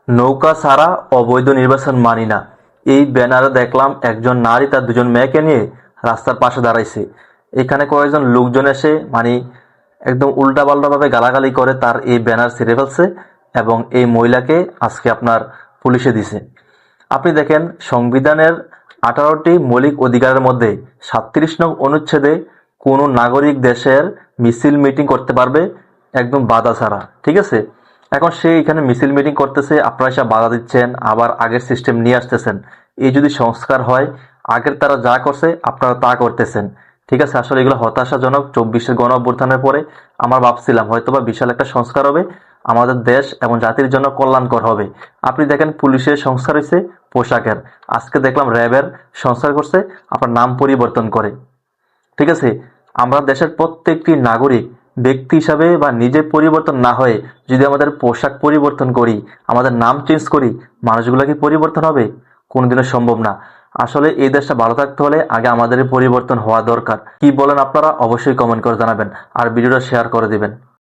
নৌকা ছাড়া অবৈধ নির্বাচন মানি না, এই ব্যানারে দেখলাম একজন নারী তার দুজন মেয়েকে নিয়ে রাস্তার পাশে দাঁড়াইছে। এখানে কয়েকজন লোকজন এসে একদম উল্টাপাল্টা ভাবে গালাগালি করে তার এই ব্যানার ছিঁড়ে ফেলছে এবং এই মহিলাকে আজকে আপনার পুলিশে দিছে। আপনি দেখেন সংবিধানের 18টি মৌলিক অধিকারের মধ্যে 37 নং অনুচ্ছেদে কোনো নাগরিক দেশের মিছিল মিটিং করতে পারবে একদম বাধা ছাড়া, ঠিক আছে? এখন সে এখানে মিছিল মিটিং করতেছে, আপনারা এসে বাধা দিচ্ছেন, আবার আগের সিস্টেম নিয়ে আসতেছেন। এই যদি সংস্কার হয়, আগের তারা যা করছে আপনারা তা করতেছেন, ঠিক আছে? আসলে এগুলো হতাশাজনক। 24-এর গণ অভ্যুত্থানের পরে আমরা ভাবছিলাম হয়তোবা বিশাল একটা সংস্কার হবে, আমাদের দেশ এবং জাতির জন্য কল্যাণকর হবে। আপনি দেখেন পুলিশের সংস্কার হয়েছে পোশাকের, আজকে দেখলাম র্যাবের সংস্কার করছে আপনার নাম পরিবর্তন করে, ঠিক আছে? আমরা দেশের প্রত্যেকটি নাগরিক ব্যক্তি হিসাবে বা নিজে পরিবর্তন না হয়ে যদি আমাদের পোশাক পরিবর্তন করি, আমাদের নাম চেঞ্জ করি, মানুষগুলো কি পরিবর্তন হবে? কোনোদিনও সম্ভব না। আসলে এই দেশটা ভালো থাকতে হলে আগে আমাদের পরিবর্তন হওয়া দরকার। কি বলেন আপনারা? অবশ্যই কমেন্ট করে জানাবেন আর ভিডিওটা শেয়ার করে দিবেন।